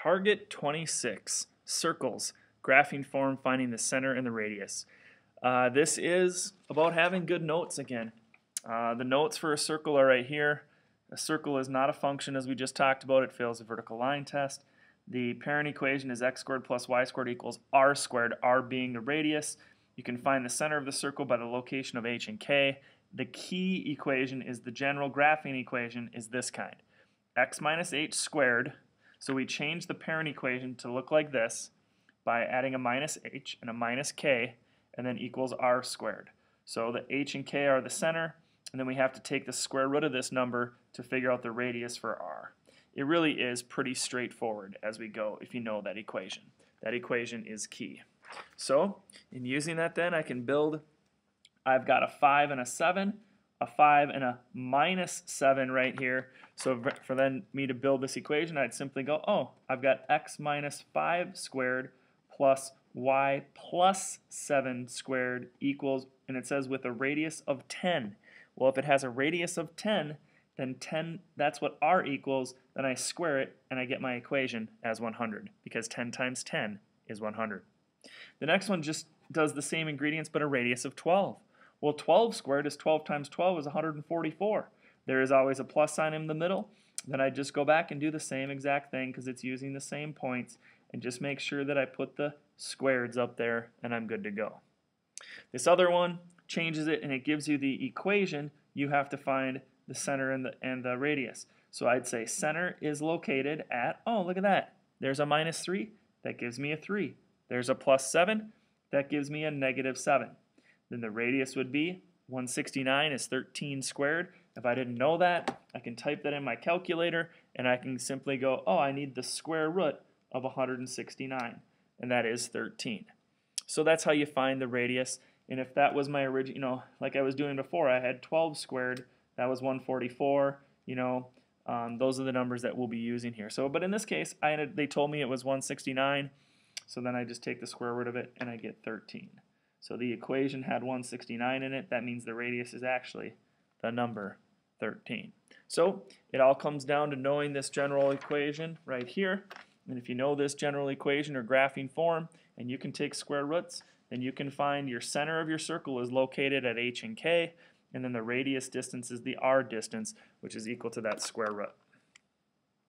Target 26, circles, graphing form, finding the center and the radius. This is about having good notes again. The notes for a circle are right here. A circle is not a function as we just talked about. It fails the vertical line test. The parent equation is x squared plus y squared equals r squared, r being the radius. You can find the center of the circle by the location of h and k. The key equation is the general graphing equation is this kind. X minus h squared. So we change the parent equation to look like this by adding a minus h and a minus k and then equals r squared. So the h and k are the center, and then we have to take the square root of this number to figure out the radius for r. It really is pretty straightforward as we go if you know that equation. That equation is key. So in using that then I can build, I've got a 5 and a 7, a 5 and a minus 7 right here. So for then me to build this equation, I'd simply go, oh, I've got x minus 5 squared plus y plus 7 squared equals, and it says with a radius of 10. Well, if it has a radius of 10, then 10, that's what r equals. Then I square it and I get my equation as 100 because 10 times 10 is 100. The next one just does the same ingredients but a radius of 12. Well, 12 squared is 12 times 12 is 144. There is always a plus sign in the middle. Then I just go back and do the same exact thing because it's using the same points, and just make sure that I put the squareds up there and I'm good to go. This other one changes it and it gives you the equation. You have to find the center and the radius. So I'd say center is located at, oh, look at that. There's a minus 3. That gives me a 3. There's a plus 7. That gives me a negative 7. Then the radius would be 169 is 13 squared. If I didn't know that, I can type that in my calculator and I can simply go, oh, I need the square root of 169, and that is 13. So that's how you find the radius. And if that was my original, like I was doing before, I had 12 squared, that was 144, those are the numbers that we'll be using here. So, but in this case, they told me it was 169, so then I just take the square root of it and I get 13. So the equation had 169 in it. That means the radius is actually the number 13. So it all comes down to knowing this general equation right here. And if you know this general equation or graphing form and you can take square roots, then you can find your center of your circle is located at h and k, and then the radius distance is the r distance, which is equal to that square root.